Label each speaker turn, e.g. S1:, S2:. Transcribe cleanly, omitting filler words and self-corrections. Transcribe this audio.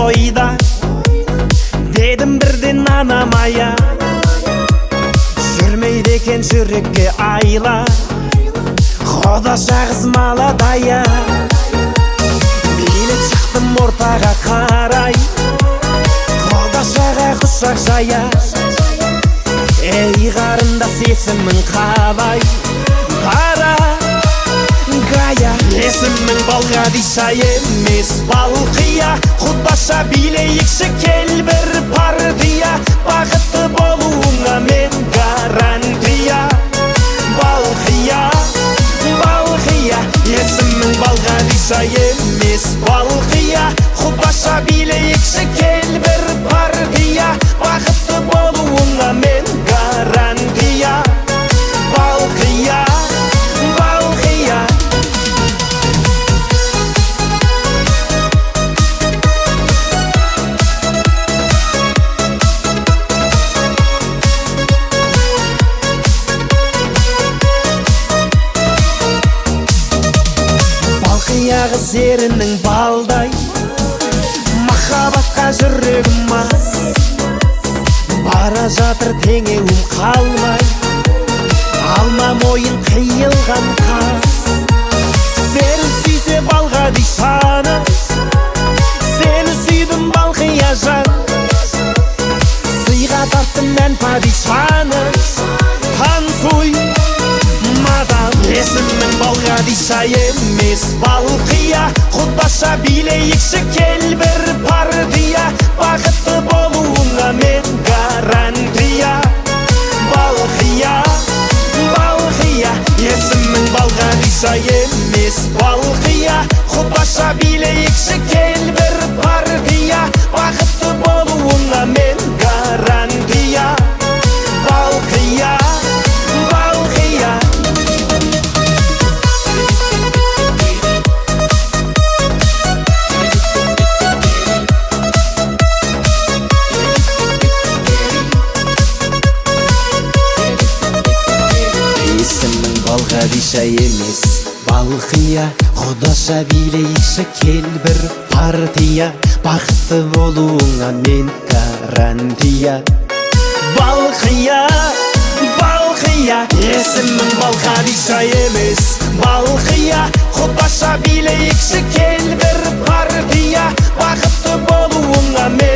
S1: тойда, дедім бірден анамая. Жүрмейді екен жүрекке айла, Құда шағыз маладая. Билет шықтым ортаға қарай, Құда шаға құшақ жая. Ей қарындас есімің қалай? Қара Гая. Есімің Балғадиша емес Балқия. Құдаша билейікші кел бір партия, бақытты болуыңа мен гарантия. Балқия, Балқия. Есімің Балғадиша емес Балқия. Құдаша билейікші кел бір партия, бақытты болуыңа мен гарантия. Балқия, Балқия. Балқия қыз ерінің балдай, махаббатқа жүрегім мас. Бара жатыр теңеуім қалмай, алма мойын қиылған қас. Сені сүйсе Балғадишаны, сені сүйдім Балқия жан. Сыйға тарттым мен падишаны, танцуй мадам. Есімің Балғадиша емес Балқия. Құдаша билейікші кел бір партия, бақытты болуыңа мен гарантия. Балқия, Балқия. Есімің Балғадиша емес Балқия. Құдаша билейікші кел бір партия, бақытты болуыңа мен гарантия. Балқия, Балқия. Есімің Балғадиша емес Балқия. Құдаша билейікші кел бір партия, бақытты болуыңа мен гарантия. Балқия, Балқия. Есімің Балғадиша емес Балқия. Құдаша билейікші кел бір партия, бақытты болуыңа мен